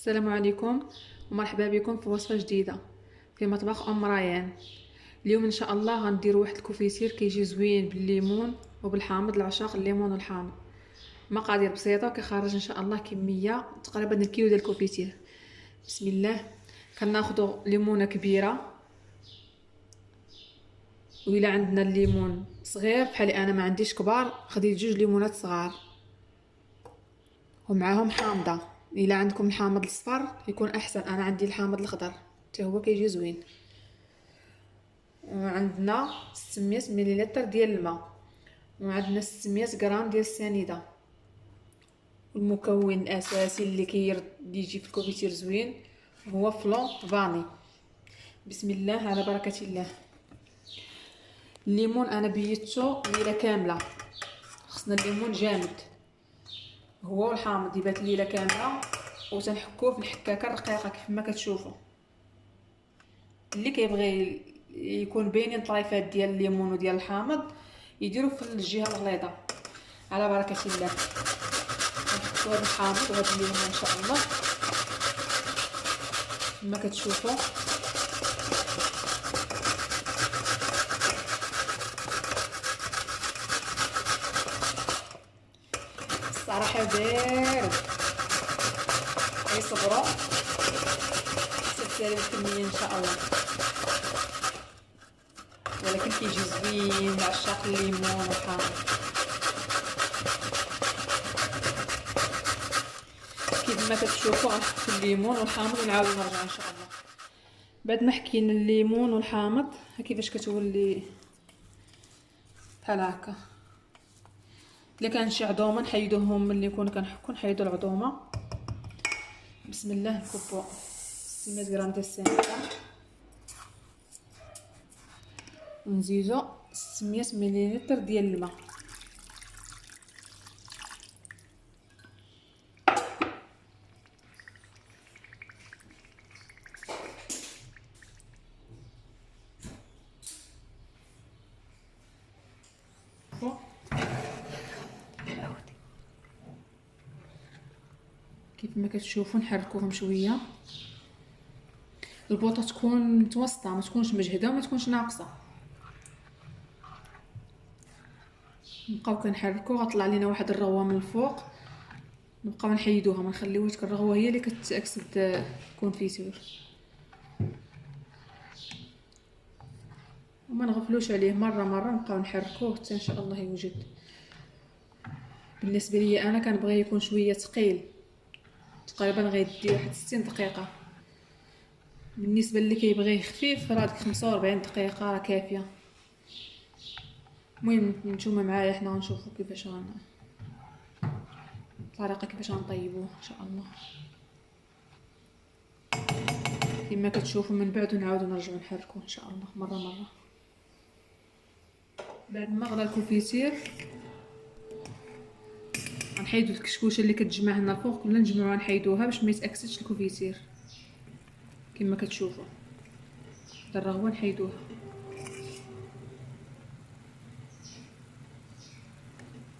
السلام عليكم ومرحبا بكم في وصفه جديده في مطبخ ام ريان. اليوم ان شاء الله غندير واحد الكوفيتير كيجي زوين بالليمون وبالحامض لعشاق الليمون والحامض. مقادير بسيطه وكيخرج ان شاء الله كميه تقريبا الكيلو ديال الكوفيتير. بسم الله. كناخذوا ليمونه كبيره، وإلا عندنا الليمون صغير بحال انا ما عنديش كبار خديت 2 ليمونات صغار ومعاهم حامضه. الا عندكم الحامض الصفر يكون احسن، انا عندي الحامض الخضر حتى هو كيجي زوين. وعندنا 600 مليلتر ديال الماء، وعندنا 600 غرام ديال السنيده. المكون الاساسي اللي يجي في الكوفيتير زوين هو فلون فاني. بسم الله على بركه الله. الليمون انا بيتو ليله كامله، خصنا الليمون جامد هو والحامض يبات ليله كامله، وتنحكوه في الحكاكه الرقيقه كيف ما كتشوفوا. اللي كيبغي يكون باينين الطريفات ديال الليمون وديال الحامض يديروا في الجهه الغليظه. على بركه الله نحطوا هذا الحامض وهذا الليمون ان شاء الله كما كتشوفوا. الصراحه بارد، غير صبروا تسالي الكميه ان شاء الله، ولكن كيجي زوين لعشاق الليمون والحامض. كيف ما كتشوفوا غنحط الليمون والحامض ونعاود نرجع ان شاء الله. بعد ما حكينا الليمون والحامض ها كيفاش كتولي بحال هكا. الا كان شي عظومه نحيدوهم ملي نكون كنحكو، نحيدو العظومه. بسم الله. نكبو 600 غرام ديال السميده ونزيدو 600 مليلتر ديال الماء. كيف ما كتشوفوا نحركوهم شويه. البوطه تكون متوسطه، ما تكونش مجهده وما تكونش ناقصه. نبقاو كنحركو، غطلع لينا واحد الرغوه من الفوق، نبقاو نحيدوها، ما نخليوش الرغوه هي اللي كتاكسد الكونفيتور. وما نغفلوش عليه، مره مره نبقاو نحركوه حتى ان شاء الله يوجد. بالنسبه لي انا كنبغي يكون شويه ثقيل، تقريبا غيدي واحد 60 دقيقه. بالنسبه اللي كيبغيه خفيف راه ديك 45 دقيقه راه كافيه. المهم نتوما معايا، حنا غنشوفوا كيفاش الطريقه كيفاش غنطيبوه ان شاء الله. كما كتشوفوا من بعد ونعاودو نرجعو نحركوه ان شاء الله مره مره. بعد ما غلا الكوفيتير غنحيدو الكشكوشه اللي كتجمع هنا الفوق، كلنا نجمعوها نحيدوها باش ما يتاكسدش الكوفيتير. كما كتشوفوا هاد الرغوه نحيدوها.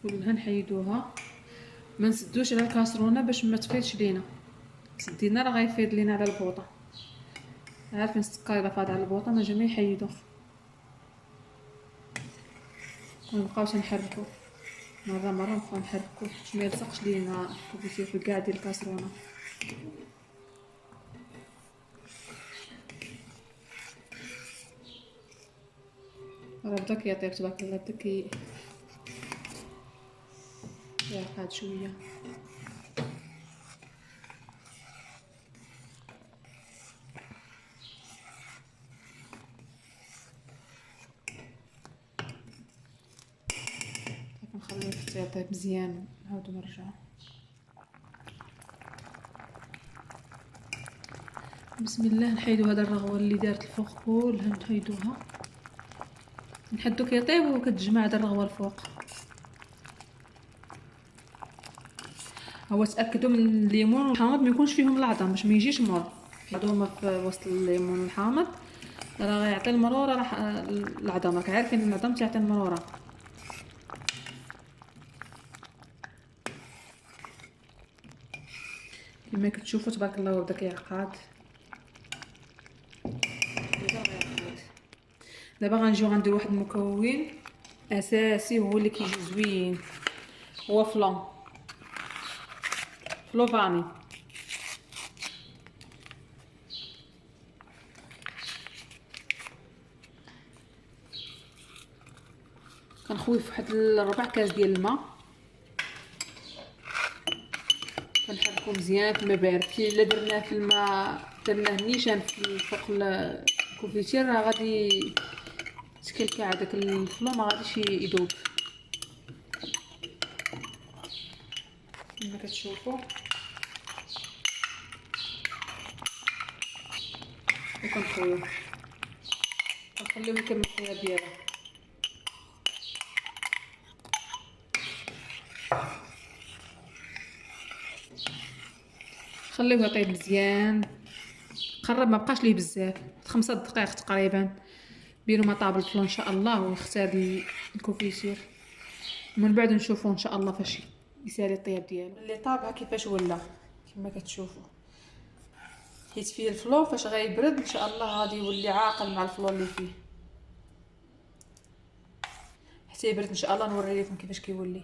كلها نحيدوها، ما نسدوش على الكاسرونه باش ما تفيضش لينا. سدينا راه غيفيض لينا على البوطه. عارفين السكر الا فاض على البوطه ما جا يحيدو. ونبقاو تنحركو مره مره، نبقاو نحركو باش ما يلصقش لينا الكوفيتير في الكاع ديال الكاسرونه. راه بدا كيطيب تبارك الله، بدا يرقد شويه. نخليه حتى يطيب مزيان نعاودو نرجعو. بسم الله. نحيدو هذا الرغوه اللي دارت الفوق كلها، نحيدوها نحدو كيطيب وكتجمع هذا الرغوه الفوق. هو تاكدوا من الليمون والحامض ما يكونش فيهم العظم باش ما يجيش مر. هادوما في وسط الليمون والحامض راه غيعطي المروره. راح العظم راك عارفين العظم تيعطي المروره. كما كتشوفوا تبارك الله بدا كيعقد. دابا غنجيو غندير واحد المكون اساسي هو اللي كيجي زوين، هو فلو فاني. كنخوي في واحد 4 كاس ديال الماء، كنحركو مزيان في الماء بارد. كي الا درناه في الماء درناه نيشان فوق الكونفيتير راه غادي تكلكع داك الفلو، ما غاديش يذوب كما كتشوفوا. وكنخويو كنخليوه يكمل الخيار ديالو. خليوه يطيب مزيان، قرب ما بقاش ليه بزاف، 5 دقائق تقريبا بينو ما طاب الفلو ان شاء الله ويختار الكونفيتير. من بعد نشوفوا ان شاء الله فاش يسالي الطياب ديالو. اللي طابها كيفاش ولا كما كتشوفوا، حيت فيه الفلو فاش غيبرد ان شاء الله غادي يولي عاقل مع الفلو اللي فيه. حتى يبرد ان شاء الله نوري لكم كيفاش كيولي.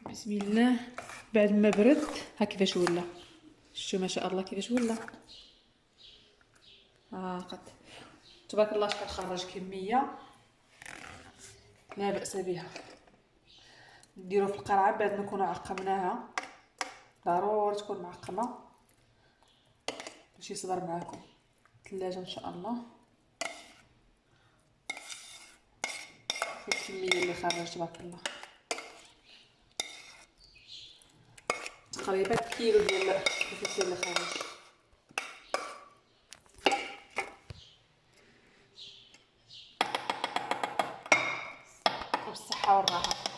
بسم الله. بعد ما برد ها كيفاش ولا، شفتوا ما شاء الله كيفاش ولا. قد تبارك الله كنخرج كميه لا باس بها. نديرو في القرعه بعد ما نكونوا عقمناها، ضروري تكون معقمه باش يصبر معاكم الثلاجه ان شاء الله. شوف الكميه اللي خرج تبارك الله، تقريبا كيلو ديال الكفتة اللي خرج. بالصحه والراحه.